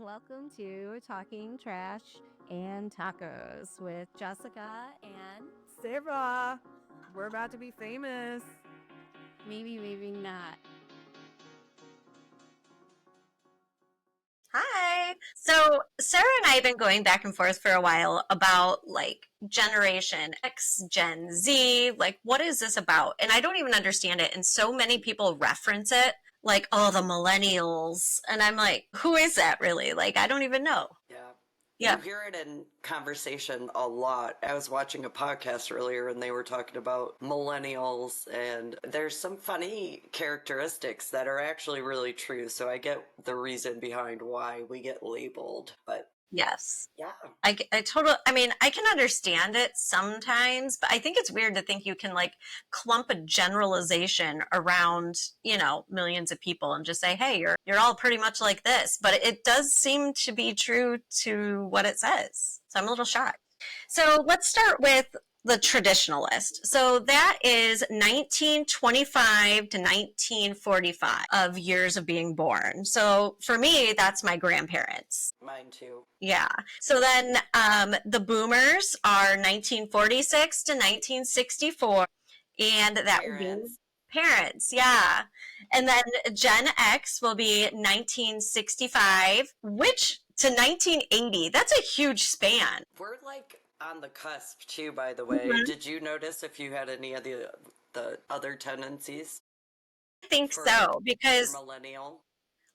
Welcome to Talking Trash and Tacos with Jessika and Sarah, we're about to be famous. maybe not. Hi. So Sarah and I have been going back and forth for a while about Generation X, Gen Z, what is this about? And I don't even understand it. And so many people reference it like, oh, the millennials. And I'm like, who is that really? I don't even know. Yeah. Yeah. You hear it in conversation a lot. I was watching a podcast earlier and they were talking about millennials, and there's some funny characteristics that are actually really true. So I get the reason behind why we get labeled. But Yes. yeah. I can understand it sometimes, but I think it's weird to think you can clump a generalization around, millions of people and just say, hey, you're all pretty much like this. But it does seem to be true to what it says. So I'm a little shocked. So let's start with the traditionalist. So that is 1925 to 1945 of years of being born. So for me, that's my grandparents. Mine too. Yeah. So then the boomers are 1946 to 1964. And that would be parents. Yeah. And then Gen X will be 1965, which to 1980. That's a huge span. We're on the cusp too, by the way. Mhm. Did you notice if you had any of the other tendencies? I think so, because millennial.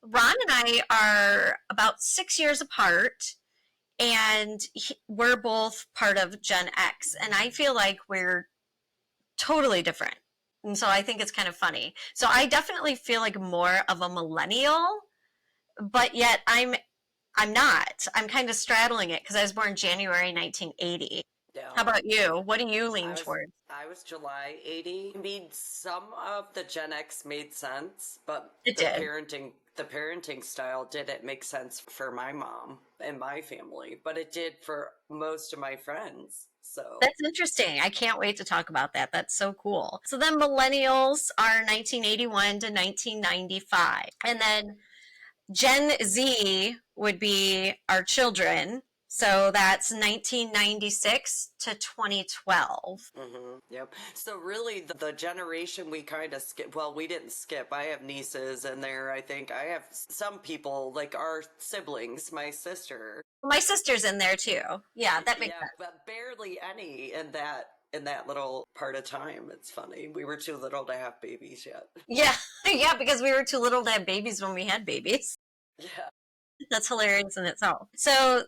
Ron and I are about 6 years apart, and we're both part of Gen X, and I feel like we're totally different. And so I think it's kind of funny. So I definitely feel like more of a millennial, but yet I'm not. I'm kind of straddling it because I was born January 1980. Yeah. How about you? What do you lean towards? I was July 80. I mean, some of the Gen X made sense, but It the did. parenting style didn't make sense for my mom and my family, but it did for most of my friends. So That's interesting. I can't wait to talk about that. That's so cool. So then millennials are 1981 to 1995. And then Gen Z would be our children. So that's 1996 to 2012. Yep. So really, the generation we kind of skip. Well, we didn't skip. I have nieces in there. I think I have some people like our siblings. My sister. My sister's in there too. Yeah, that makes sense. But barely any in that little part of time. It's funny. We were too little to have babies yet. Yeah, yeah, because we were too little to have babies when we had babies. Yeah. That's hilarious in itself. So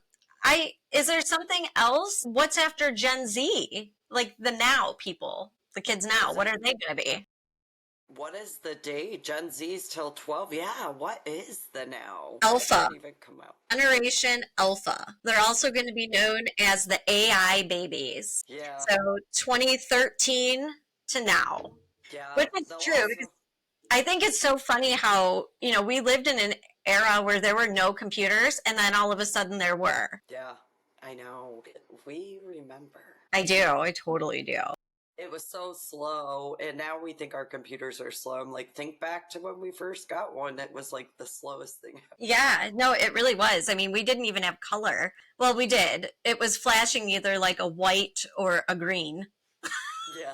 is there something else? What's after Gen Z? Like the now people, the kids now, what are they going to be? What is the day? Gen Z's till 12. Yeah, what is the now? Alpha. Even come out. Generation Alpha. They're also going to be known as the AI babies. Yeah. So 2013 to now. Yeah. Which is true. Because I think it's so funny how, we lived in an era where there were no computers and then all of a sudden there were. Yeah, I know. We remember. I do. I totally do. It was so slow, and now we think our computers are slow. I'm like, think back to when we first got one. It was like the slowest thing ever. Yeah, no, it really was. I mean, we didn't even have color. Well, we did. It was flashing either like a white or a green. Yeah.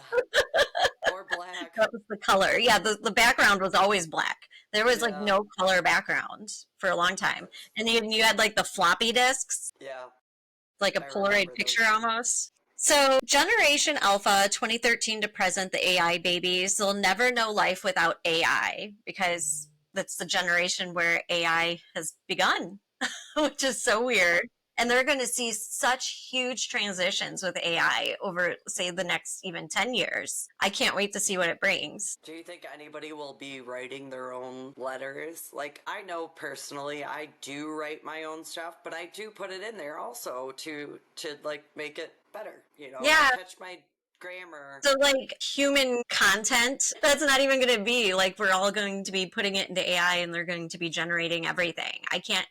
Or black. That was the color. Yeah, the background was always black. There was no color background for a long time. And then you had like the floppy disks. Yeah. Like a Polaroid picture almost. So Generation Alpha, 2013 to present, the AI babies, they'll never know life without AI because that's the generation where AI has begun, which is so weird. And they're going to see such huge transitions with AI over, say, the next even 10 years. I can't wait to see what it brings. Do you think anybody will be writing their own letters? Like, I know personally I do write my own stuff, but I do put it in there also to make it better, Yeah. Catch my grammar. So human content, that's not even going to be we're all going to be putting it into AI and they're going to be generating everything. I can't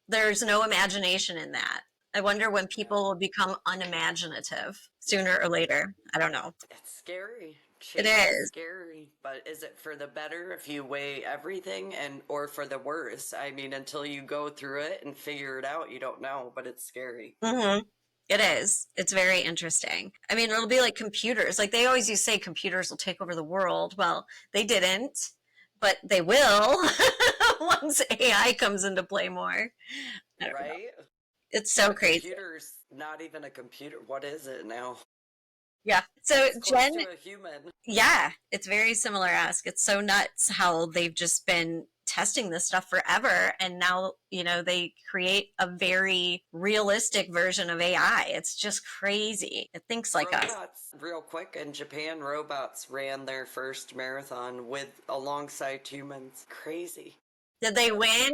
there's no imagination in that. I wonder when people will become unimaginative sooner or later. I don't know. It's scary. It Change is is. scary, but is it for the better if you weigh everything and or for the worse? I mean, until you go through it and figure it out, you don't know, but it's scary. Hmm. It is. It's very interesting. I mean, it'll be like computers. Like they always used to say computers will take over the world. Well, they didn't, but they will once AI comes into play more. I don't know. Right? It's so A crazy. computer's not even a computer. What is it now? Yeah. So It's close Jen, to a human. yeah, it's very similar ask. It's so nuts how they've just been testing this stuff forever and now, they create a very realistic version of AI. It's just crazy. It thinks like us. Robots, real quick, in Japan, robots ran their first marathon alongside humans. Crazy. Did they win?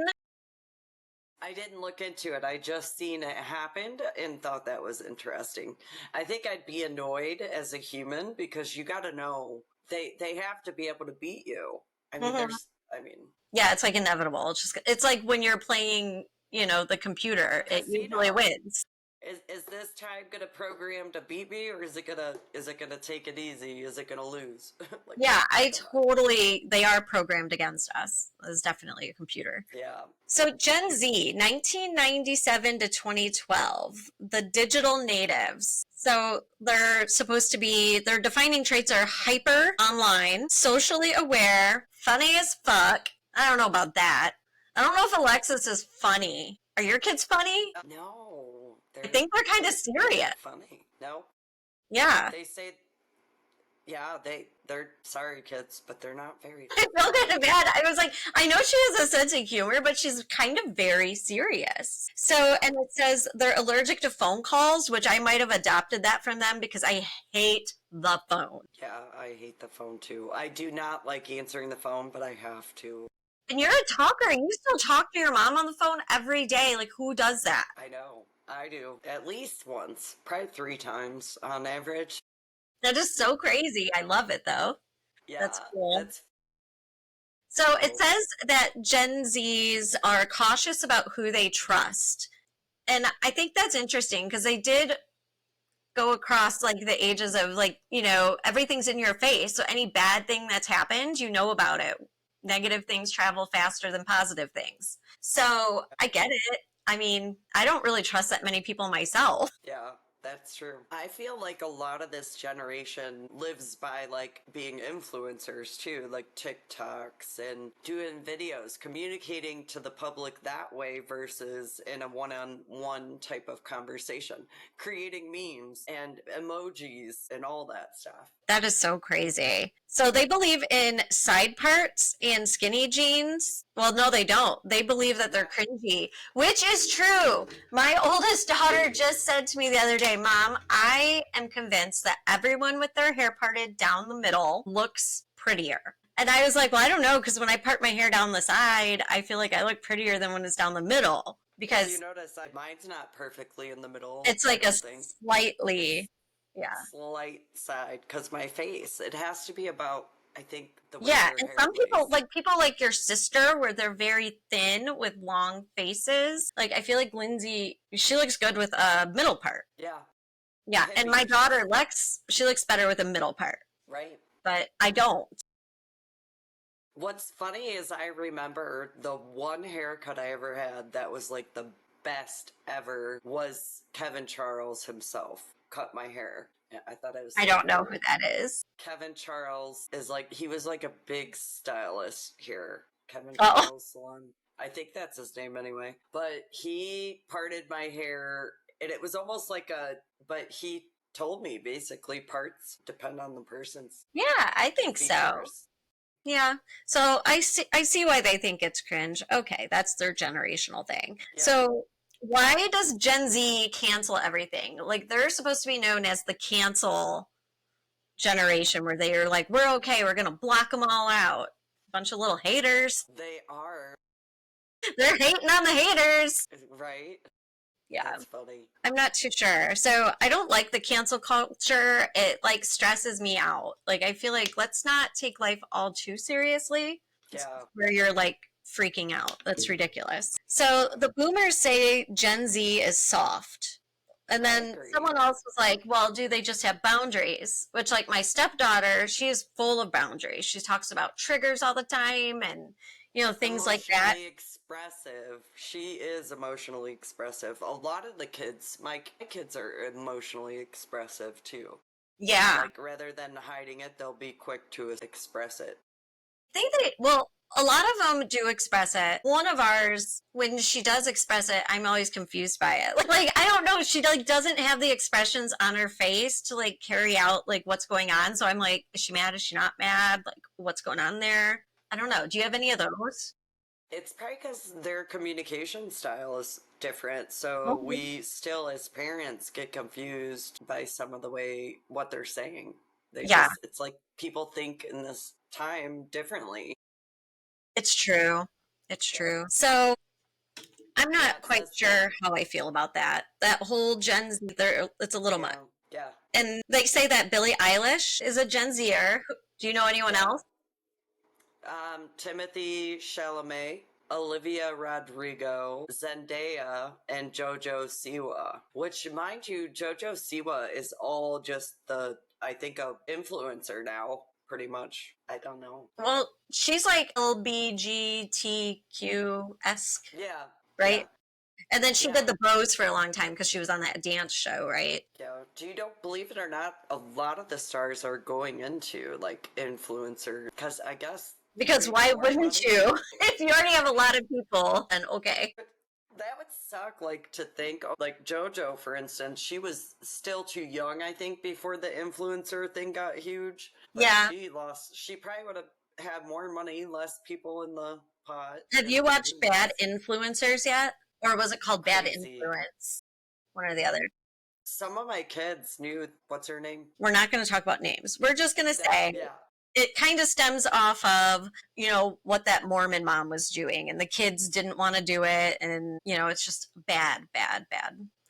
I didn't look into it. I just seen it happened and thought that was interesting. I think I'd be annoyed as a human because you got to know they have to be able to beat you. I mean, Mhm. Yeah, it's like inevitable. It's like when you're playing, the computer, it usually casino. wins. Is this time gonna program to beat me, or is it gonna take it easy? Is it gonna lose? Like, Yeah, come on. they are programmed against us. It's definitely a computer. Yeah. So Gen Z, 1997 to 2012, the digital natives. So their defining traits are hyper online, socially aware, funny as fuck. I don't know about that. I don't know if Alexis is funny. Are your kids funny? No, I think they're kind of serious. not funny. No, Yeah. they say, yeah, they're sorry kids, but they're not very. I felt kind of bad. I was like, I know she has a sense of humor, but she's kind of very serious. So, and it says they're allergic to phone calls, which I might have adopted that from them because I hate the phone. Yeah, I hate the phone too. I do not like answering the phone, but I have to. And you're a talker. You still talk to your mom on the phone every day. Like, who does that? I know. I do. At least once. Probably 3 times on average. That is so crazy. I love it, though. Yeah. That's cool. That's So it cool. says that Gen Zs are cautious about who they trust. And I think that's interesting because they did go across like the ages of like, everything's in your face. So any bad thing that's happened, you know about it. Negative things travel faster than positive things. So I get it. I mean, I don't really trust that many people myself. Yeah, that's true. I feel like a lot of this generation lives by like being influencers too, like TikToks and doing videos, communicating to the public that way versus in a one-on-one type of conversation, creating memes and emojis and all that stuff. That is so crazy. So they believe in side parts and skinny jeans. Well, no, they don't. They believe that they're cringy, which is true. My oldest daughter just said to me the other day, Mom, I am convinced that everyone with their hair parted down the middle looks prettier. And I was like, well, I don't know, because when I part my hair down the side, I feel like I look prettier than when it's down the middle. Because you notice mine's not perfectly in the middle. it's like a slightly, yeah. Slight side, because my face, it has to be about, I think, the way Yeah, your and hair some people lays. people like your sister where they're very thin with long faces. Like I feel like Lindsay, she looks good with a middle part. Yeah, Yeah, and my daughter Lex, she looks better with a middle part, right. but I don't. What's funny is I remember the one haircut I ever had that was like the best ever was Kevin Charles himself cut my hair. Yeah, I thought it was. I don't know who that is. Kevin Charles is like, he was like a big stylist here. Kevin Oh. Charles Salon. I think that's his name anyway. But he parted my hair and it was almost like but he told me basically parts depend on the person's Yeah, I think so. features. Yeah. So I see why they think it's cringe. Okay, that's their generational thing. Yeah. So why does Gen Z cancel everything? Like they're supposed to be known as the cancel generation where they are like, we're okay, we're gonna block them all out. Bunch of little haters. They are. They're hating on the haters. Right? Yeah. That's funny. I'm not too sure. So I don't like the cancel culture. It like stresses me out. Like I feel like let's not take life all too seriously. Yeah. Where you're like freaking out. That's ridiculous. So the boomers say Gen Z is soft. And then agree. someone else was like, well, do they just have boundaries? Which, like, my stepdaughter, she is full of boundaries. She talks about triggers all the time and, things like that. Emotionally expressive. She is emotionally expressive. A lot of the kids, my kids are emotionally expressive too. Yeah. Like, rather than hiding it, they'll be quick to express it. I think well, a lot of them do express it. One of ours, when she does express it, I'm always confused by it. Like I don't know, she like doesn't have the expressions on her face to like carry out like what's going on. So I'm like, is she mad? Is she not mad? Like what's going on there? I don't know. Do you have any of those? It's probably because their communication style is different. So we still, as parents, get confused by some of the way what they're saying. Yeah. It's like people think in this time differently. It's true. It's true. So I'm not quite sure how I feel about that. That whole Gen Z, it's a little much. Yeah. And they say that Billie Eilish is a Gen Zer. Do you know anyone else? Timothy Chalamet, Olivia Rodrigo, Zendaya, and Jojo Siwa. Which, mind you, Jojo Siwa is all just I think, a influencer now, pretty much. I don't know. Well, she's like LBGTQ-esque. Yeah. Right? Yeah. And then she did the Bros for a long time because she was on that dance show, right? Yeah. Don't believe it or not, a lot of the stars are going into like influencer because I guess. Because why wouldn't you? If you already have a lot of people, then okay. That would suck, like, to think, like, JoJo, for instance, she was still too young, I think, before the influencer thing got huge. But yeah. She probably would have had more money, less people in the pot. Have you watched Bad Influencers yet? Or was it called Bad Influence? One or the other. Some of my kids knew, what's her name? We're not going to talk about names. We're just going to say it kind of stems off of, what that Mormon mom was doing. And the kids didn't want to do it. And, it's just bad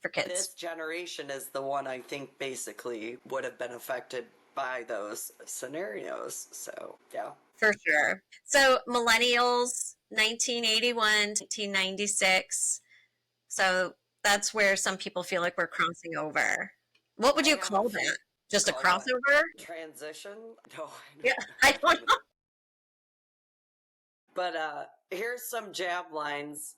for kids. This generation is the one I think basically would have been affected by those scenarios. So, yeah. For sure. So, millennials, 1981, 1996. So, that's where some people feel like we're crossing over. What would you call that? Just a crossover? Transition? No. Yeah, I don't know. But here's some jab lines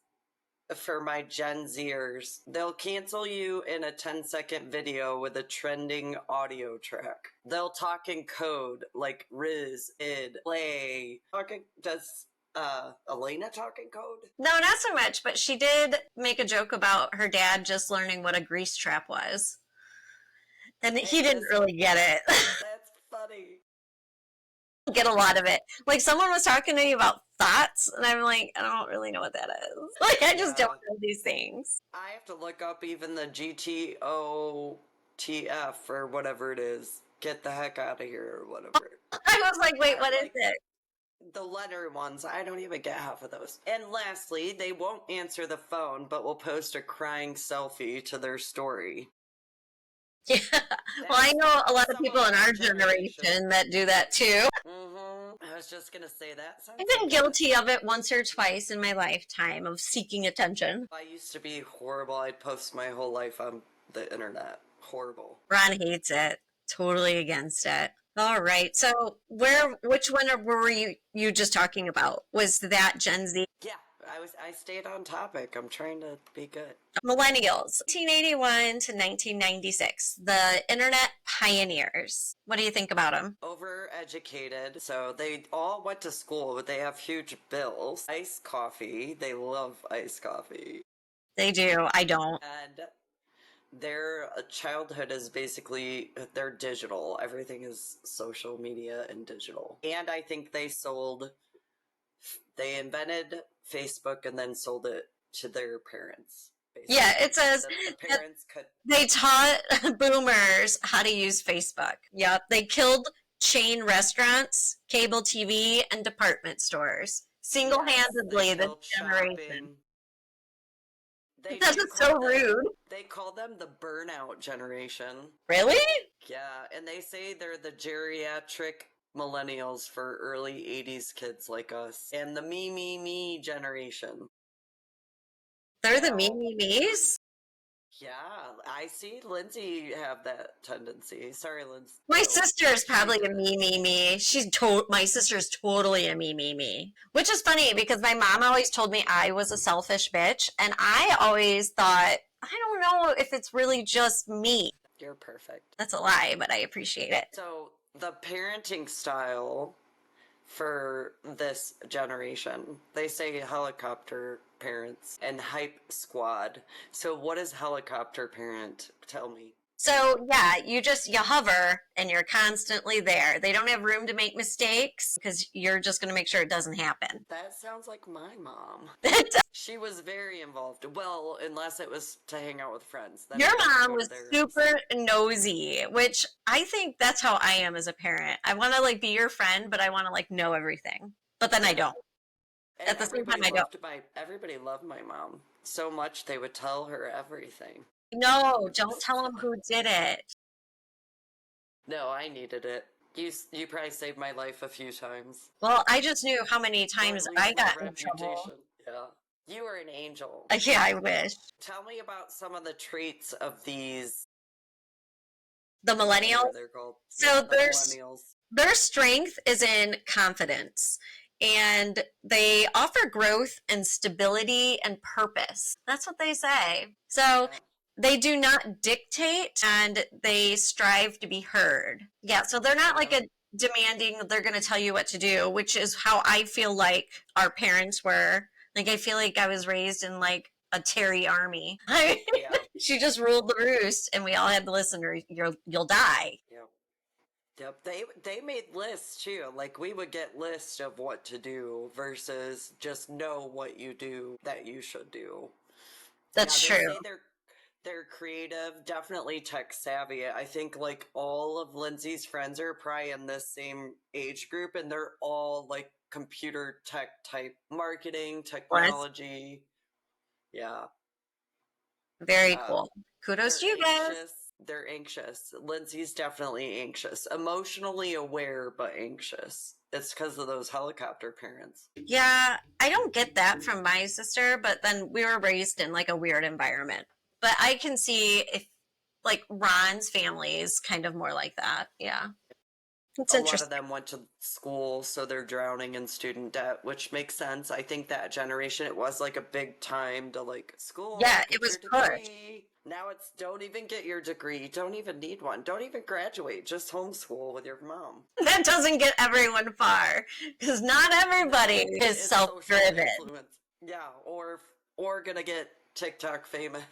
for my Gen Zers. They'll cancel you in a 10-second video with a trending audio track. They'll talk in code like Riz, id, play. Does Elena talk in code? No, not so much, but she did make a joke about her dad just learning what a grease trap was. And he didn't really get it. That's funny. Get a lot of it. Like someone was talking to me about thoughts, and I'm like, I don't really know what that is. Like I just don't know these things. I have to look up even the GTOTF or whatever it is. Get the heck out of here or whatever. I was like, wait, what is it? The letter ones, I don't even get half of those. And lastly, they won't answer the phone, but will post a crying selfie to their story. Yeah. Well, I know a lot of people in our generation that do that too. I was just going to say that. I've been guilty of it once or twice in my lifetime of seeking attention. I used to be horrible. I'd post my whole life on the internet. Horrible. Ron hates it. Totally against it. All right. So which one were you just talking about? Was that Gen Z? Yeah. I stayed on topic. I'm trying to be good. Millennials, 1981 to 1996, the internet pioneers. What do you think about them? Overeducated, so they all went to school, but they have huge bills. Iced coffee, they love iced coffee. They do. I don't. And their childhood is basically, they're digital. Everything is social media and digital. And I think they invented Facebook and then sold it to their parents. Basically. Yeah, it says the parents they taught boomers how to use Facebook. Yep, they killed chain restaurants, cable TV, and department stores single-handedly this generation. That's so rude. They call them the burnout generation. Really? Yeah, and they say they're the geriatric millennials for early 80s kids like us. And the me generation. They're the me-me-me's? Yeah, I see Lindsay have that tendency. Sorry, Lindsay. My Oh, sister's probably she a did. me. My sister's totally a me. Which is funny because my mom always told me I was a selfish bitch, and I always thought, I don't know if it's really just me. You're perfect. That's a lie, but I appreciate it. So, the parenting style for this generation, they say helicopter parents and hype squad. So, what is helicopter parent? Tell me. So yeah, you hover and you're constantly there. They don't have room to make mistakes because you're just going to make sure it doesn't happen. That sounds like my mom. She was very involved. Well, unless it was to hang out with friends. Then Your I got to mom go to was their house. super nosy, which I think that's how I am as a parent. I want to like be your friend, but I want to like know everything. But then I don't. And At the same time, I don't. everybody loved my mom so much they would tell her everything. No, don't tell them who did it. No, I needed it. You probably saved my life a few times. Well, I just knew how many Or times at least I my got in trouble. reputation. Yeah. You were an angel. Yeah, I wish. Tell me about some of the traits of these The whatever millennials. they're called. So Yeah, the there's millennials. their strength is in confidence, and they offer growth and stability and purpose. That's what they say. So Yeah. they do not dictate and they strive to be heard. Yeah, so they're not like Yeah. a demanding, they're going to tell you what to do, which is how I feel like our parents were. Like, I feel like I was raised in like a Terry army. Yeah. She just ruled the roost, and we all had to listen, or you'll die. Yep. Yep. They made lists too. Like we would get lists of what to do versus just know what you do that you should do. That's Yeah, they true. say they're creative, definitely tech savvy. I think like all of Lindsay's friends are probably in this same age group and they're all like computer tech type marketing, technology. Yeah. Very Um, cool. Kudos to they're you guys. anxious. They're anxious. Lindsay's definitely anxious. Emotionally aware, but anxious. It's because of those helicopter parents. Yeah, I don't get that from my sister, but then we were raised in like a weird environment. But I can see if like Ron's family is kind of more like that. Yeah. It's A lot of interesting. them went to school, so they're drowning in student debt, which makes sense. I think that generation, it was like a big time to like school, Yeah, get it was your pushed. degree. Now it's don't even get your degree. Don't even need one. Don't even graduate. Just homeschool with your mom. That doesn't get everyone far because not everybody No, is it's self social driven. influence. Yeah, or gonna get TikTok famous.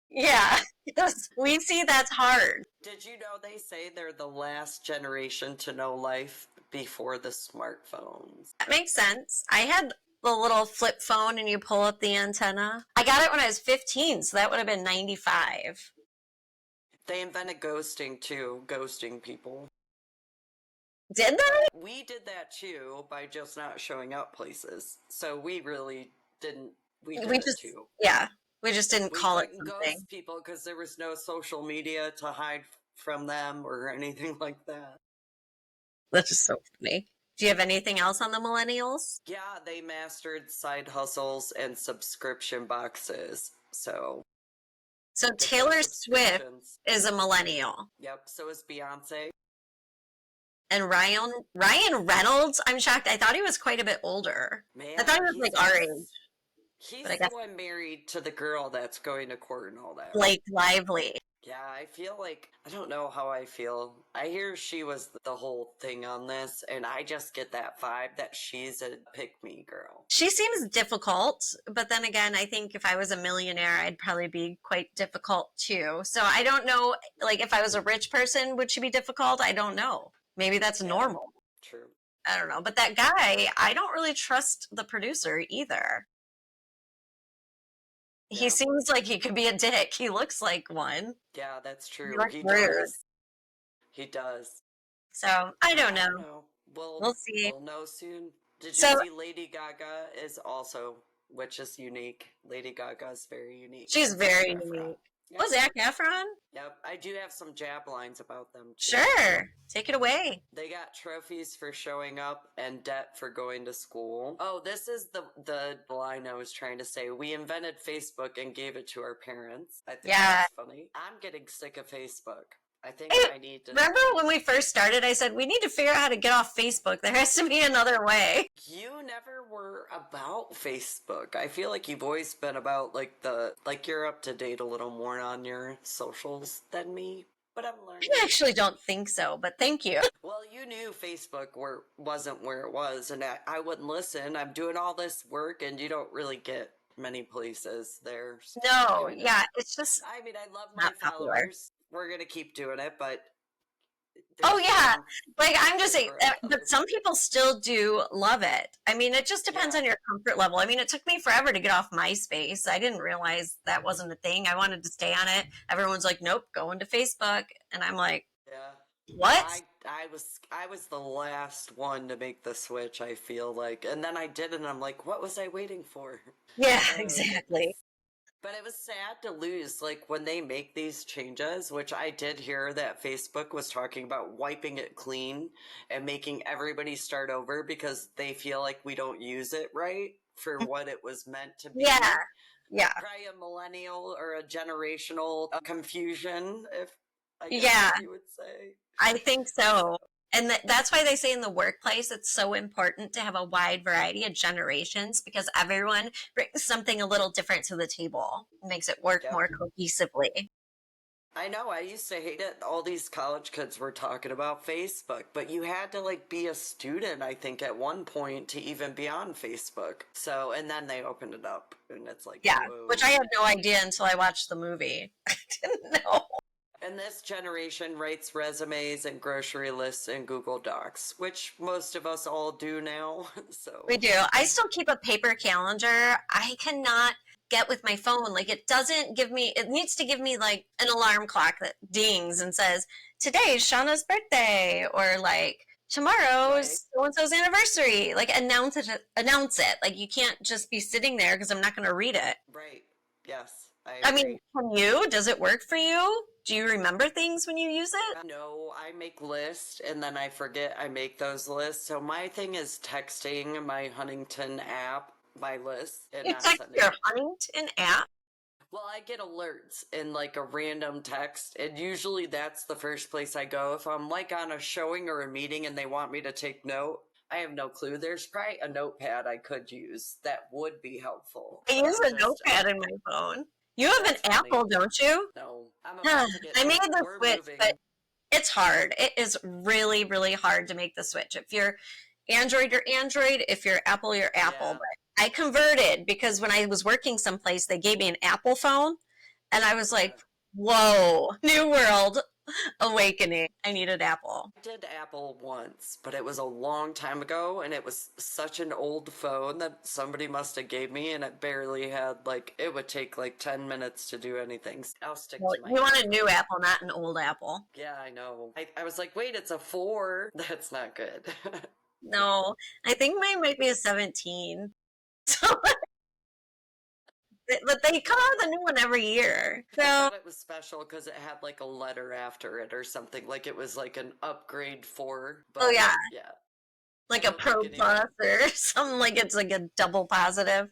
Yeah, because we see that's hard. Did you know they say they're the last generation to know life before the smartphones? That makes sense. I had the little flip phone and you pull up the antenna. I got it when I was 15, so that would have been 95. They invented ghosting too, ghosting people. Did they? We did that too by just not showing up places. So we really didn't. We did We it just, too. yeah, we just didn't We call it couldn't something. ghost people because there was no social media to hide from them or anything like that. That's just so funny. Do you have anything else on the millennials? Yeah, they mastered side hustles and subscription boxes. So Taylor Swift subscriptions. is a millennial. Yep. So is Beyonce. And Ryan Reynolds, I'm shocked. I thought he was quite a bit older. Man, I thought he was like our age. He's but I the guess- one married to the girl that's going to court and all that. Blake Lively. Yeah, I feel like, I don't know how I feel. I hear she was the whole thing on this, and I just get that vibe that she's a pick-me girl. She seems difficult, but then again, I think if I was a millionaire, I'd probably be quite difficult too. So I don't know, like if I was a rich person, would she be difficult? I don't know. Maybe that's normal. True. I don't know. But that guy, I don't really trust the producer either. Yeah. He seems like he could be a dick. He looks like one. Yeah, that's true. looks He rude. does. He does. So I don't know. We'll see. We'll know soon. Did you So- see Lady Gaga is also, which is unique. Lady Gaga is very unique. She's very Zac Efron. unique. Oh, Zac Efron? Yep, I do have some jab lines about them too. Sure. Take it away. They got trophies for showing up and debt for going to school. Oh, this is the line I was trying to say. We invented Facebook and gave it to our parents. I think that's funny. I'm getting sick of Facebook. I think I need to... Remember when we first started, I said, we need to figure out how to get off Facebook. There has to be another way. You never were about Facebook. I feel like you've always been about, like, you're up to date a little more on your socials than me. But I'm learning. I actually don't think so, but thank you. Well, you knew Facebook wasn't where it was, and I wouldn't listen. I'm doing all this work, and you don't really get many places there. So no, yeah, it's just... I mean, I love my followers. We're going to keep doing it, but... Oh, yeah. Like, I'm just saying, but some people still do love it. I mean, it just depends on your comfort level. I mean, it took me forever to get off MySpace. I didn't realize that wasn't a thing. I wanted to stay on it. Everyone's like, nope, go into Facebook. And I'm like, what? I was the last one to make the switch, I feel like. And then I did it, and I'm like, what was I waiting for? Yeah, exactly. But it was sad to lose, like, when they make these changes, which I did hear that Facebook was talking about wiping it clean and making everybody start over because they feel like we don't use it right for what it was meant to be. Yeah. Probably a millennial or a generational confusion, if I guess you would say. I think so. And that's why they say in the workplace, it's so important to have a wide variety of generations because everyone brings something a little different to the table. It makes it work more cohesively. I know. I used to hate it. All these college kids were talking about Facebook, but you had to like be a student, I think, at one point to even be on Facebook. So, and then they opened it up and it's like, whoa. Which I had no idea until I watched the movie. I didn't know. And this generation writes resumes and grocery lists in Google Docs, which most of us all do now. So we do. I still keep a paper calendar. I cannot get with my phone. Like it doesn't give me, it needs to give me like an alarm clock that dings and says, today's Shauna's birthday, or like tomorrow's so-and-so's anniversary. Like announce it. Like you can't just be sitting there because I'm not going to read it. Right. Yes. I mean, can you? Does it work for you? Do you remember things when you use it? No, I make lists and then I forget I make those lists. So my thing is texting my Huntington app, my list. And you text your Huntington app? Well, I get alerts in like a random text, and usually that's the first place I go. If I'm like on a showing or a meeting and they want me to take note, I have no clue. There's probably a notepad I could use that would be helpful. I use a notepad in my phone. You have an Apple, don't you? No. I made the switch, but it's hard. It is really, really hard to make the switch. If you're Android, you're Android. If you're Apple, you're Apple. But I converted because when I was working someplace, they gave me an Apple phone. And I was like, whoa, new world awakening. I needed Apple. I did Apple once, but it was a long time ago, and it was such an old phone that somebody must have gave me, and it barely had, like, it would take like 10 minutes to do anything. I'll stick to my... You want a new Apple, not an old Apple. Yeah, I know. I was like, wait, it's a 4? That's not good. No, I think mine might be a 17. So... But they come out with a new one every year. So I thought it was special because it had like a letter after it or something. Like it was like an upgrade 4. But yeah. Like a Pro Plus or something, like it's like a double positive.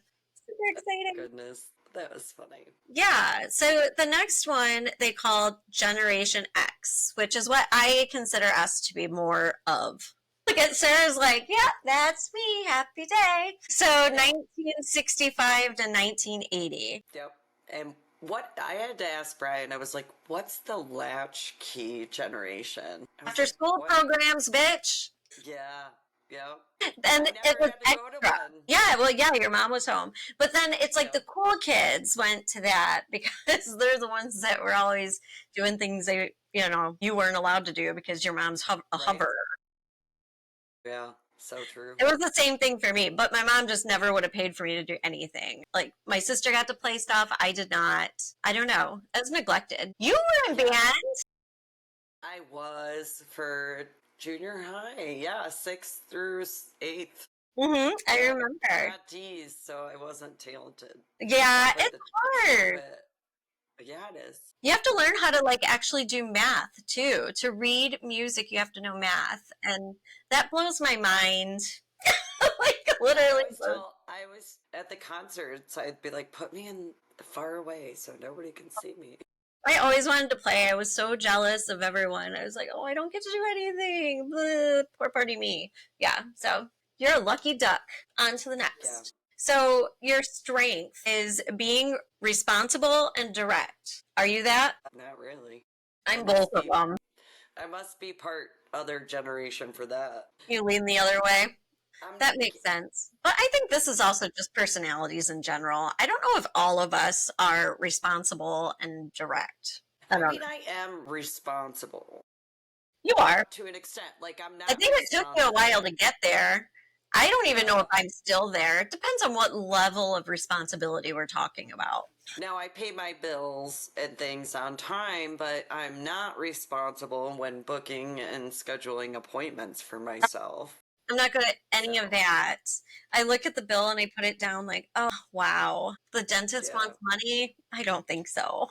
Super exciting. Goodness, that was funny. Yeah, so the next one they called Generation X, which is what I consider us to be more of. Look at Sarah's like, yeah, that's me. Happy day. So 1965 to 1980. Yep. And what I had to ask Brian, I was like, what's the latchkey generation? After school programs, bitch. Yeah. Yeah. And it was extra. Yeah, well, yeah, your mom was home. But then it's like the cool kids went to that because they're the ones that were always doing things you weren't allowed to do because your mom's a hoverer. Yeah, so true. It was the same thing for me, but my mom just never would have paid for me to do anything. Like, my sister got to play stuff. I did not. I don't know. I was neglected. You were in band. I was for junior high. Yeah, 6th through 8th. Mm-hmm. I remember. I got D's, so I wasn't talented. Yeah, it's hard. Yeah, it is. You have to learn how to like actually do math too. To read music, you have to know math, and that blows my mind. Like literally. I was at the concerts, I'd be like, put me in far away so nobody can see me. I always wanted to play. I was so jealous of everyone. I was like, oh, I don't get to do anything. Blah, poor party me. Yeah, so you're a lucky duck. On to the Yeah. next. So your strength is being responsible and direct. Are you that? Not really. I'm both of them. I must be part other generation for that. You lean the other way. I'm That makes sense. But I think this is also just personalities in general. I don't know if all of us are responsible and direct. I don't know. I am responsible You are. to an extent. Like, I'm not. I think it took you a while to get there. I don't even know if I'm still there. It depends on what level of responsibility we're talking about. Now, I pay my bills and things on time, but I'm not responsible when booking and scheduling appointments for myself. I'm not good at any of that. I look at the bill and I put it down like, oh, wow. The dentist wants money? I don't think so.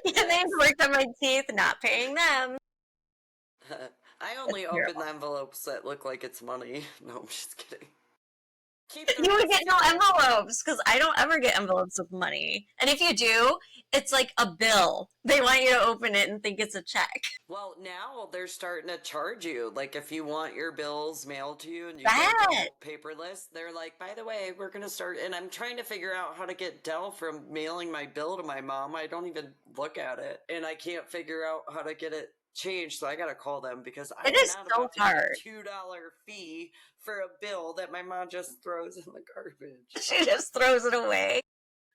Yeah, they've worked on my teeth, not paying them. I only open the envelopes that look like it's money. No, I'm just kidding. You would get no envelopes because I don't ever get envelopes with money. And if you do, it's like a bill. They want you to open it and think it's a check. Well, now they're starting to charge you. Like, if you want your bills mailed to you and you Right. go paperless, they're like, by the way, we're going to start. And I'm trying to figure out how to get Dell from mailing my bill to my mom. I don't even look at it. And I can't figure out how to get it changed, so I gotta call them because I'm It is not so about to hard. get a $2 fee for a bill that my mom just throws in the garbage. She just throws it away.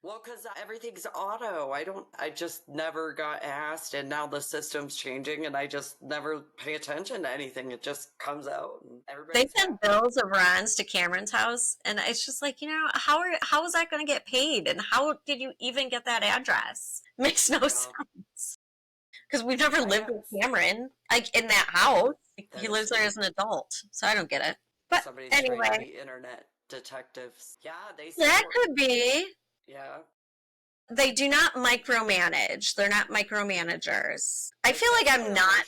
Well, because everything's auto. I just never got asked, and now the system's changing, and I just never pay attention to anything. It just comes out, and everybody. They send bills of Ron's to Cameron's house, and it's just like, how is that going to get paid, and how did you even get that address? Makes no sense. Because we've never lived with Cameron, like in that house. He lives there as an adult, so I don't get it. But Somebody's anyway, trying to be internet detectives. Yeah, they. That could be. Yeah. They do not micromanage. They're not micromanagers. I feel like I'm not.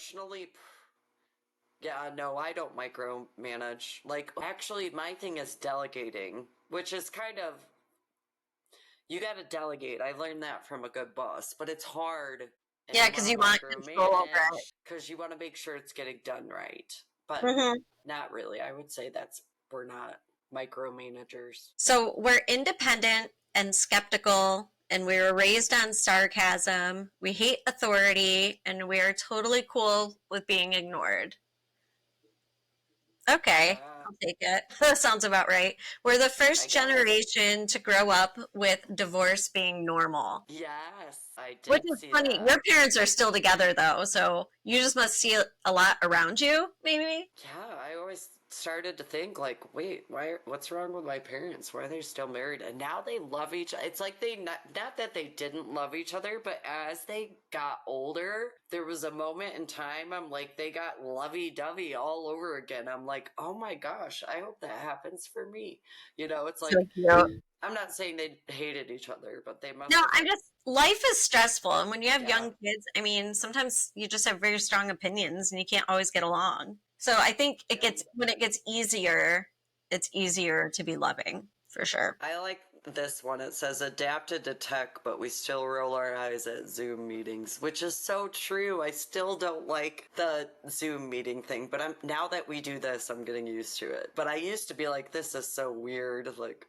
Yeah, no, I don't micromanage. Like, actually, my thing is delegating, which is kind of. You gotta delegate. I learned that from a good boss, but it's hard. Yeah, because you want control over it. Because you want to make sure it's getting done right. But not really. I would say we're not micromanagers. So we're independent and skeptical, and we were raised on sarcasm. We hate authority, and we're totally cool with being ignored. Okay, I'll take it. That sounds about right. We're the first generation to grow up with divorce being normal. Yes, I did. Which is funny. That. Your parents are still together, though, so you just must see a lot around you, maybe? Yeah, I always started to think, like, wait, what's wrong with my parents? Why are they still married? And now they love each other. It's like not that they didn't love each other, but as they got older, there was a moment in time, I'm like, they got lovey-dovey all over again. I'm like, oh my gosh, I hope that happens for me. It's like, So I'm not saying they hated each other, but they must. No, life is stressful. And when you have young kids, I mean, sometimes you just have very strong opinions and you can't always get along. So I think when it gets easier, it's easier to be loving, for sure. I like this one. It says adapted to tech, but we still roll our eyes at Zoom meetings, which is so true. I still don't like the Zoom meeting thing, but now that we do this, I'm getting used to it. But I used to be like, this is so weird. Like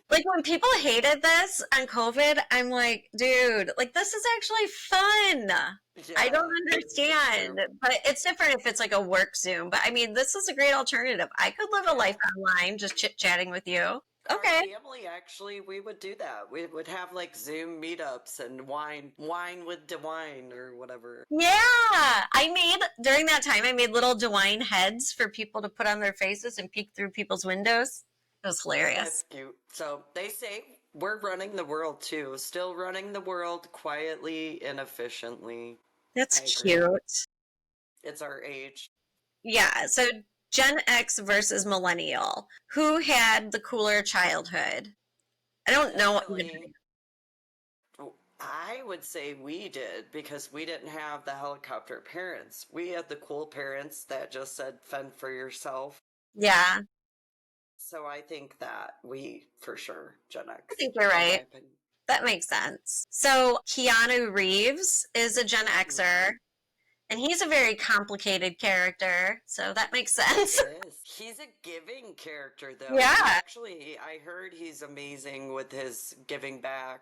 when people hated this on COVID, I'm like, dude, like this is actually fun. Yeah, I don't understand, but it's different if it's like a work Zoom. But I mean, this is a great alternative. I could live a life online, just chit-chatting with you. Okay. Our family, actually, we would do that. We would have like Zoom meetups and wine with DeWine or whatever. Yeah. During that time, I made little DeWine heads for people to put on their faces and peek through people's windows. It was hilarious. That's cute. So they say we're running the world too. Still running the world quietly and efficiently. That's cute. It's our age. Yeah. So Gen X versus Millennial. Who had the cooler childhood? I don't know. I would say we did because we didn't have the helicopter parents. We had the cool parents that just said fend for yourself. Yeah, So I think that we, for sure, Gen X. I think you're in my right. opinion. That makes sense. So Keanu Reeves is a Gen Mm-hmm. Xer, and he's a very complicated character, so that makes sense. It is. He's a giving character, though. Yeah. Actually, I heard he's amazing with his giving back.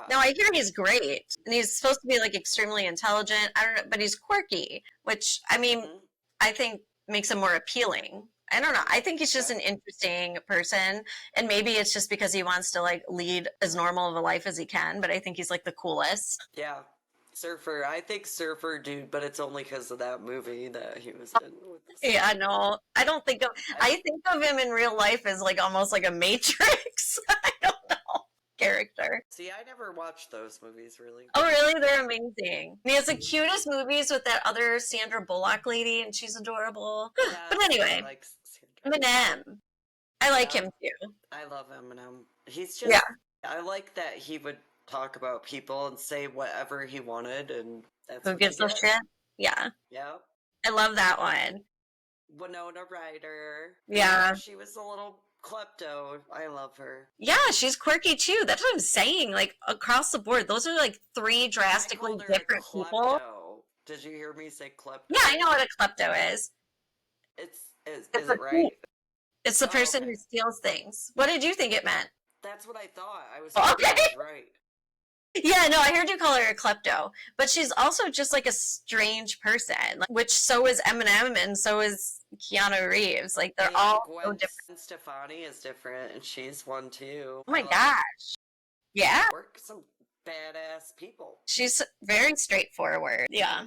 No, I hear he's great, and he's supposed to be like extremely intelligent. I don't know, but he's quirky, which I mean, Mhm. I think makes him more appealing. I don't know. I think he's just Yeah. an interesting person, and maybe it's just because he wants to like lead as normal of a life as he can. But I think he's like the coolest. Yeah. Surfer. I think Surfer dude, but it's only because of that movie that he was in. With the Yeah, no, I don't think of. I think of him in real life as like almost like a Matrix. I don't know character. See, I never watched those movies really. Oh, really? They're amazing. He has the cutest movies with that other Sandra Bullock lady, and she's adorable. But anyway, I like Sandra. Eminem. I like Yeah. him too. I love Eminem. He's just. Yeah. I like that he would talk about people and say whatever he wanted, and that's Who what gives you a get. shit? Yeah. Yep. I love that one. Winona Ryder. Yeah. She was a little klepto. I love her. Yeah, she's quirky too. That's what I'm saying. Like across the board, those are like three drastically I called her a different people. klepto. Did you hear me say klepto? Yeah, I know what a klepto is. Is It's it a right? It's the Oh, person okay. who steals things. What did you think it meant? That's what I thought. I was Okay. hoping I was right. Yeah, no, I heard you call her a klepto, but she's also just like a strange person, which so is Eminem and so is Keanu Reeves. Like they're And all so Gwen different. Stefani is different, and she's one too. Oh my I love gosh. Yeah, her. Work some badass people. she's very straightforward. Yeah,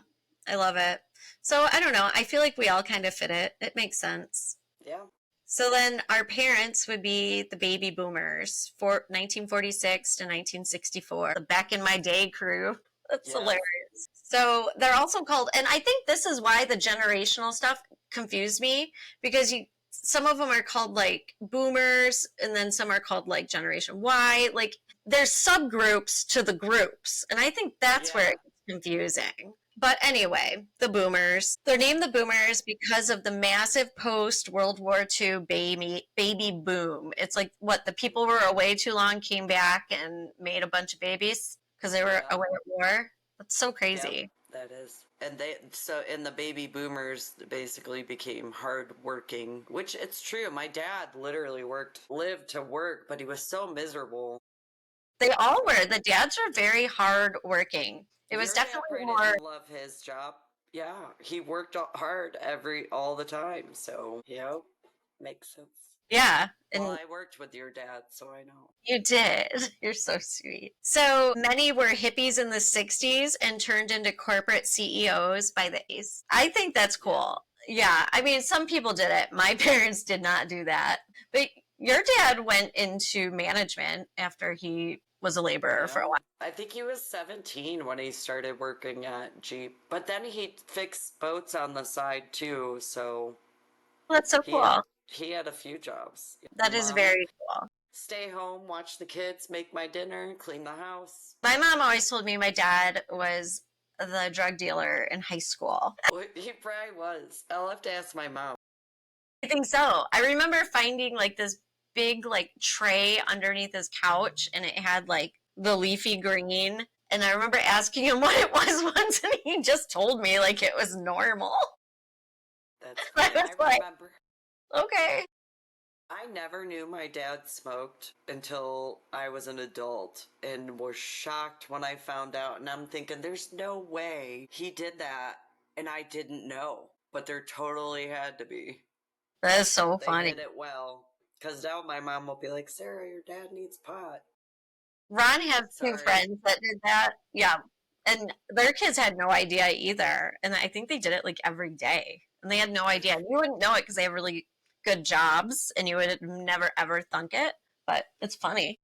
I love it. So I don't know. I feel like we all kind of fit it. It makes sense. Yeah. So then our parents would be the baby boomers for 1946 to 1964, the back in my day crew. That's Yeah. hilarious. So they're also called, and I think this is why the generational stuff confused me because some of them are called like boomers and then some are called like Generation Y. Like there's subgroups to the groups. And I think that's where Yeah. it gets confusing. But anyway, the boomers. They're named the boomers because of the massive post World War II baby boom. It's like what the people were away too long, came back and made a bunch of babies because they were Yeah. away at war. That's so crazy. That is. And the baby boomers basically became hardworking, which it's true. My dad literally lived to work, but he was so miserable. They all were. The dads were very hard working. It was Your dad definitely probably more. didn't love his job. Yeah, he worked hard all the time. So, makes sense. Yeah. And Well, I worked with your dad, so I know. you did. You're so sweet. So many were hippies in the 60s and turned into corporate CEOs by the 80s. I think that's cool. Yeah. I mean, some people did it. My parents did not do that. But your dad went into management after he was a laborer for a while. I think he was 17 when he started working at Jeep. But then he fixed boats on the side too, so That's so cool. he had a few jobs. That is Mom, very cool. Stay home, watch the kids, make my dinner, clean the house. My mom always told me my dad was the drug dealer in high school. Well, he probably was. I'll have to ask my mom. I think so. I remember finding like this big like tray underneath his couch and it had like the leafy green. And I remember asking him what it was once and he just told me like it was normal. That's I funny. was like- remember. Okay. I never knew my dad smoked until I was an adult and was shocked when I found out. And I'm thinking, there's no way he did that and I didn't know. But there totally had to be. That is so They funny. did it well. Because now my mom will be like, Sarah, your dad needs pot. Ron has two Sorry. friends that did that. Yeah. And their kids had no idea either. And I think they did it like every day. And they had no idea. And you wouldn't know it because they have really good jobs and you would never ever thunk it. But it's funny.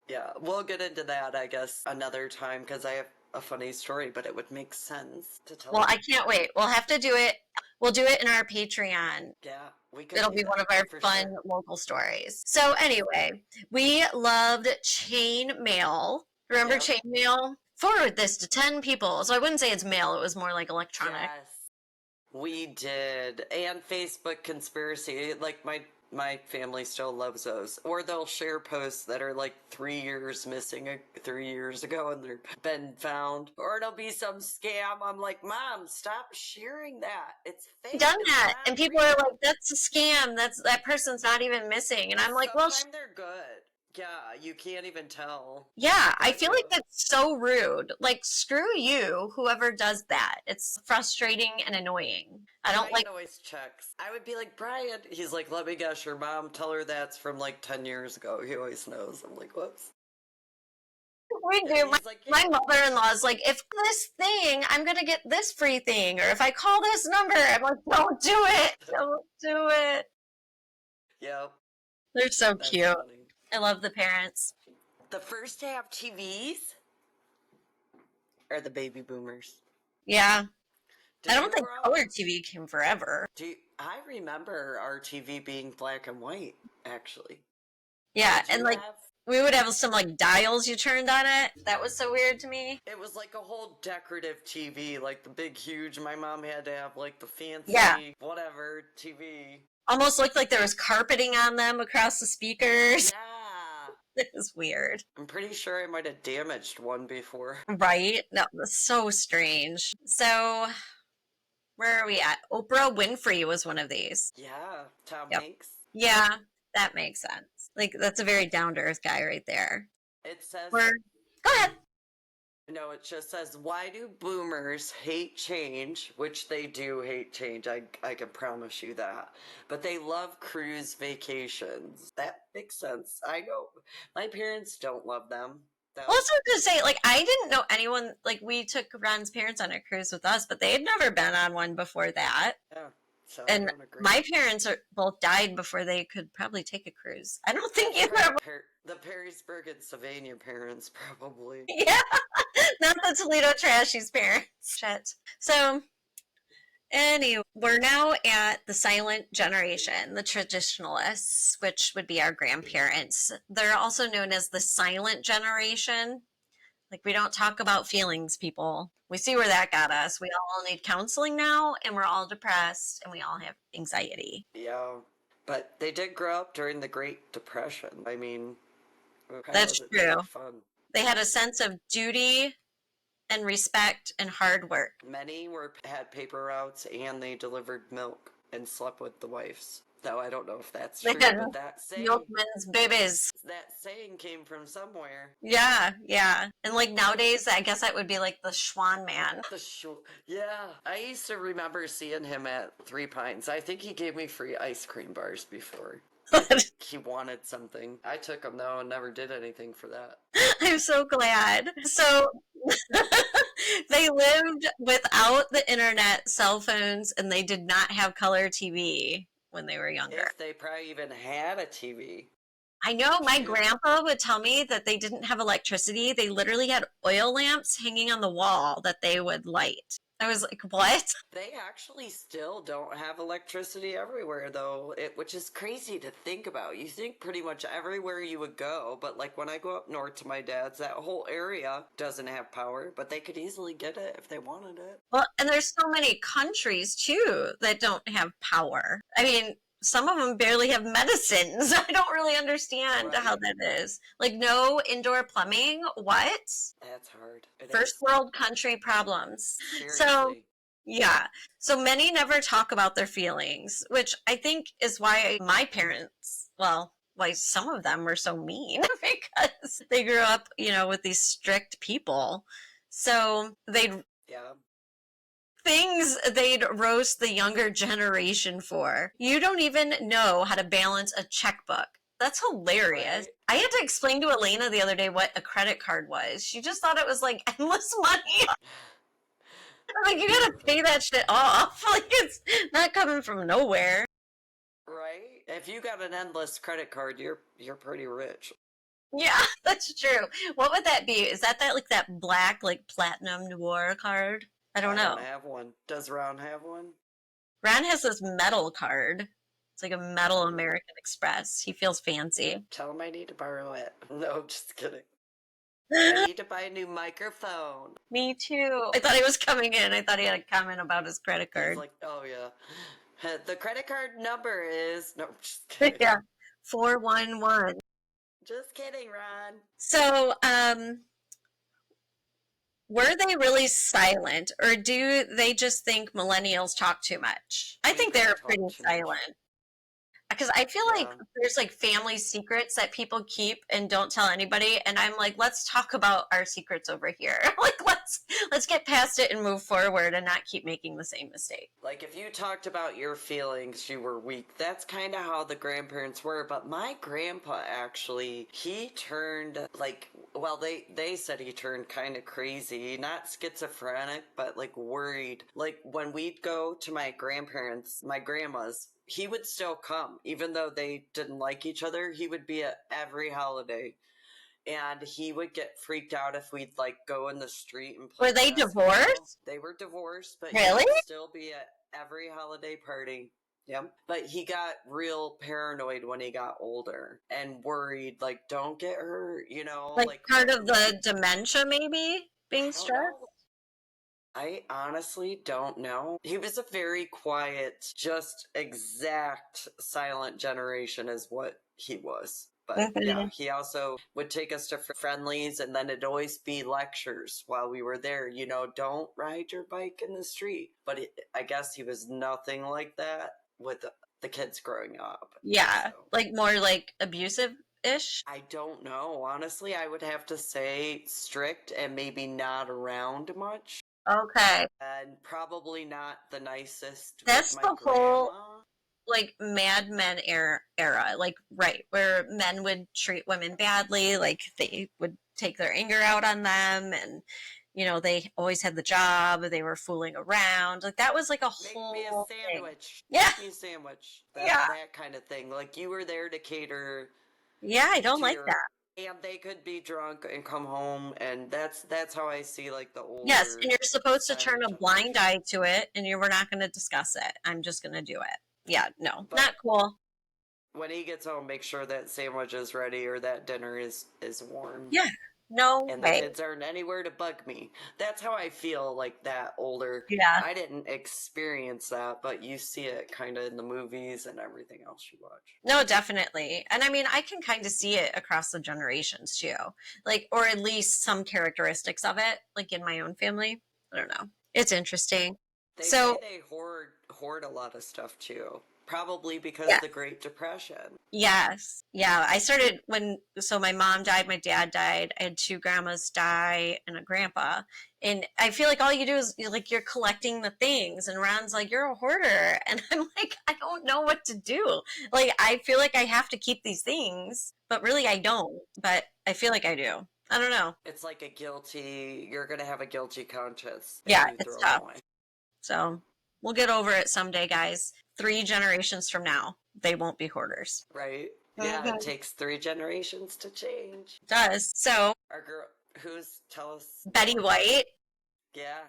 Yeah, we'll get into that, I guess, another time because I have a funny story, but it would make sense to tell. Well, I can't wait. We'll have to do it. We'll do it in our Patreon. Yeah, we could. It'll do be that one of our for fun sure. local stories. So anyway, we loved chain mail. Remember Yep. chain mail? Forward this to 10 people. So I wouldn't say it's mail, it was more like electronic. Yes, we did. And Facebook conspiracy. Like my family still loves those. Or they'll share posts that are like 3 years missing 3 years ago and they've been found. Or it'll be some scam. I'm like, Mom, stop sharing that. It's fake. Done It's that, not and people real. are like, "That's a scam. That person's not even missing." And I'm like, "Well, Sometimes they're good. Yeah, you can't even tell. yeah." I But feel like that's so rude. Like, screw you, whoever does that. It's frustrating and annoying. I don't like. Brian always checks. I would be like, Brian. He's like, let me guess, your mom, tell her that's from like 10 years ago. He always knows. I'm like, whoops. We Yeah, do. he's like, My yeah. mother-in-law is like, if this thing, I'm gonna get this free thing, or if I call this number, I'm like, don't do it, don't do it. Yep, They're so that's cute. funny. I love the parents. The first to have TVs are the baby boomers. Yeah, Did I you don't think grow up? color TV came forever. I remember our TV being black and white, actually. Yeah, Did you and like have? we would have some like dials you turned on it. That was so weird to me. It was like a whole decorative TV, like the big, huge. My mom had to have like the fancy, Yeah. whatever TV. Almost looked like there was carpeting on them across the speakers. Yeah. It was weird. I'm pretty sure I might have damaged one before. Right? That was so strange. So, where are we at? Oprah Winfrey was one of these. Yeah, Tom Yep. Hanks. Yeah, that makes sense. Like, that's a very down to earth guy right there. It says, Go ahead. no, it just says, why do boomers hate change? Which they do hate change, I can promise you that. But they love cruise vacations. That makes sense. I know my parents don't love them. Though. Also, to say, like, I didn't know anyone, like, we took Ron's parents on a cruise with us, but they had never been on one before that. Yeah, so I And don't agree. my parents both died before they could probably take a cruise. I don't think That's either right, of the Perrysburg and Sylvania parents, probably. Yeah, not the Toledo Trashies parents. Shit. So, anyway, we're now at the silent generation, the traditionalists, which would be our grandparents. They're also known as the silent generation. Like, we don't talk about feelings, people. We see where that got us. We all need counseling now, and we're all depressed, and we all have anxiety. Yeah, but they did grow up during the Great Depression. I mean, That's wasn't true. that fun. They had a sense of duty and respect and hard work. Many had paper routes and they delivered milk and slept with the wives. Though I don't know if that's They true, had but milkman's babies. that saying came from somewhere. Yeah, yeah. And like nowadays, I guess that would be like the Schwan man. Yeah, I used to remember seeing him at Three Pines. I think he gave me free ice cream bars before. He wanted something. I took him though and never did anything for that. I'm so glad. So they lived without the internet, cell phones, and they did not have color TV when they were younger. If they probably even had a TV. I know my grandpa would tell me that they didn't have electricity. They literally had oil lamps hanging on the wall that they would light. I was like, what? They actually still don't have electricity everywhere, though, which is crazy to think about. You think pretty much everywhere you would go, but like when I go up north to my dad's, that whole area doesn't have power, but they could easily get it if they wanted it. Well, and there's so many countries, too, that don't have power. I mean, some of them barely have medicines. I don't really understand how that is. Like, no indoor plumbing? What? That's hard. First world country problems. Seriously. So, yeah. So many never talk about their feelings, which I think is why my parents, well, why some of them were so mean because they grew up, with these strict people. So they'd roast the younger generation for. You don't even know how to balance a checkbook. That's hilarious. Right. I had to explain to Elena the other day what a credit card was. She just thought it was like endless money. I'm like, you gotta pay that shit off. Like, it's not coming from nowhere. Right? If you got an endless credit card, you're pretty rich. Yeah, that's true. What would that be? Is that like that black, like platinum noir card? I don't know. I don't have one. Does Ron have one? Ron has this metal card. It's like a metal American Express. He feels fancy. Tell him I need to borrow it. No, just kidding. I need to buy a new microphone. Me too. I thought he was coming in. I thought he had a comment about his credit He's card. like, oh yeah. The credit card number is no, just kidding. Yeah. 411. Just kidding, Ron. So, were they really silent, or do they just think millennials talk too much? I think they're talk pretty too much. silent. Because I feel like Yeah. there's like family secrets that people keep and don't tell anybody, and I'm like, let's talk about our secrets over here. Like, let's get past it and move forward and not keep making the same mistake. Like if you talked about your feelings, you were weak. That's kind of how the grandparents were. But my grandpa actually, he turned like, well, they said he turned kind of crazy, not schizophrenic, but like worried. Like when we'd go to my grandparents, my grandma's, he would still come, even though they didn't like each other. He would be at every holiday. And he would get freaked out if we'd like go in the street and play. Were they basketball. divorced? They were divorced, but Really? he would still be at every holiday party. Yep. But he got real paranoid when he got older and worried, like, don't get hurt, you know? Like part of the dementia, maybe being stressed? I honestly don't know. He was a very quiet, just exact silent generation is what he was. But yeah, he also would take us to friendlies, and then it'd always be lectures while we were there. You know, don't ride your bike in the street. But I guess he was nothing like that with the kids growing up. Yeah, so. like more like abusive-ish? I don't know. Honestly, I would have to say strict and maybe not around much. Okay. And probably not the nicest. That's with my the whole grandma. like Mad Men era, like right where men would treat women badly, like they would take their anger out on them, and you know they always had the job, they were fooling around, like that was like a whole Make me a sandwich. Thing. Yeah, make me a sandwich. Yeah, that kind of thing. Like you were there to cater. Yeah, I don't like that. And they could be drunk and come home, and that's how I see like the older. Yes, and you're supposed to turn a blind eye to it, and you were not going to discuss it. I'm just going to do it. Yeah, no, But not cool. When he gets home, make sure that sandwich is ready or that dinner is warm. Yeah, no and way. The kids aren't anywhere to bug me. That's how I feel like that older. Yeah. I didn't experience that, but you see it kind of in the movies and everything else you watch. No, definitely. And I mean, I can kind of see it across the generations too. Like, or at least some characteristics of it, like in my own family. I don't know. It's interesting. They say they hoard a lot of stuff too. Probably because of the Great Depression. Yes. Yeah. I started so my mom died, my dad died. I had 2 grandmas die and a grandpa. And I feel like all you do is you're collecting the things. And Ron's like, you're a hoarder. And I'm like, I don't know what to do. Like, I feel like I have to keep these things, but really I don't. But I feel like I do. I don't know. It's like you're going to have a guilty conscience. Yeah, it's tough. So we'll get over it someday, guys. 3 generations from now, they won't be hoarders. Right? Yeah, It takes 3 generations to change. It does. So our girl, tell us? Betty White. Yeah.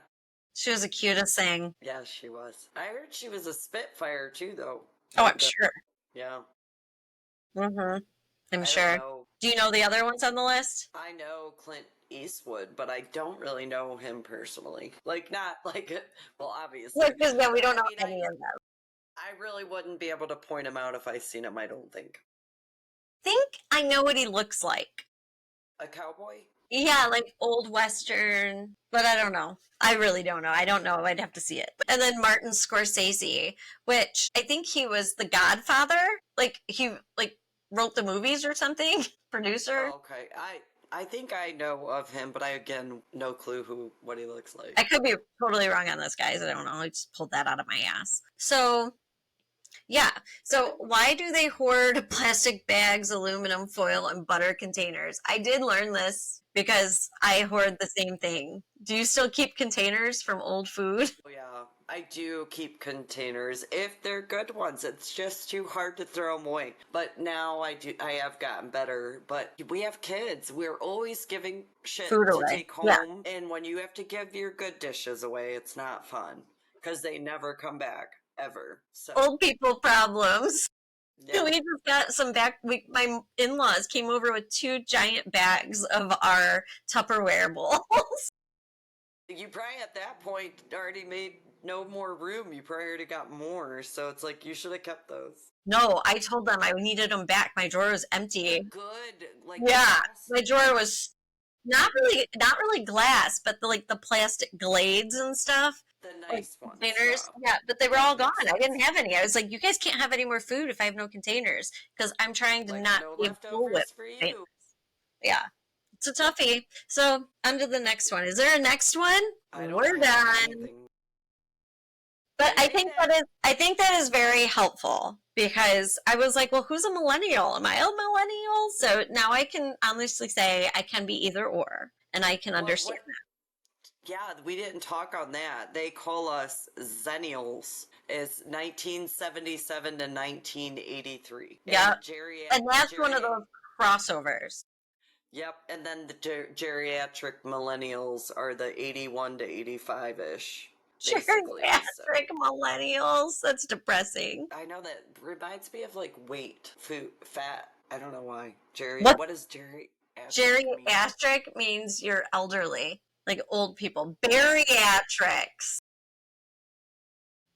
She was the cutest thing. Yeah, she was. I heard she was a Spitfire too, though. Oh, I'm sure. Yeah. I'm sure. Do you know the other ones on the list? I know Clint Eastwood, but I don't really know him personally. Like, not like, well, obviously. Because we don't know any of them. I really wouldn't be able to point him out if I seen him, I don't think. I know what he looks like. A cowboy? Yeah, like old Western, but I don't know. I really don't know. I don't know. I'd have to see it. And then Martin Scorsese, which I think he was the Godfather. Like, he wrote the movies or something. Producer. Oh, okay. I think I know of him, but I, again, no clue what he looks like. I could be totally wrong on this, guys. I don't know. I just pulled that out of my ass. So, yeah. So why do they hoard plastic bags, aluminum foil, and butter containers? I did learn this because I hoard the same thing. Do you still keep containers from old food? Oh, yeah. I do keep containers if they're good ones. It's just too hard to throw them away. But now I have gotten better. But we have kids. We're always giving shit food to away. take home. Yeah. And when you have to give your good dishes away, it's not fun. Because they never come back. Ever. So. Old people problems. Yeah. We just got some my in-laws came over with 2 giant bags of our Tupperware bowls. You probably at that point already made no more room. You probably already got more. So it's like you should have kept those. No, I told them I needed them back. My drawer was empty. Good. Like Yeah, glass. my drawer was not really glass, but the plastic glades and stuff. The Like nice ones. containers. Though. Yeah, but they were all gone. Makes I didn't sense. have any. I was like, you guys can't have any more food if I have no containers because I'm trying to Like not no be a bullwhip. leftovers for you. Yeah, it's a toughie. So on to the next one. Is there a next one? I don't We're have done. anything. But I Maybe think that is very helpful because I was like, well, who's a millennial? Am I a millennial? So now I can honestly say I can be either or, and I can understand that. Yeah, we didn't talk on that. They call us Zennials. It's 1977 to 1983. Yeah, And and that's one of those crossovers. Yep, and then the geriatric millennials are the 81 to 85-ish. Basically, so. Geriatric millennials. That's depressing. I know that reminds me of like weight, food, fat. I don't know why. What? What is geriatric mean? Geriatric means you're elderly, like old people. Bariatrics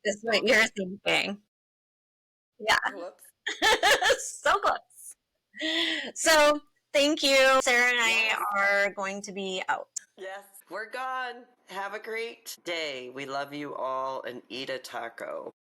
is what you're thinking. Yeah. Whoops. So close. So thank you. Sarah and I are going to be out. Yes, we're gone. Have a great day. We love you all and eat a taco.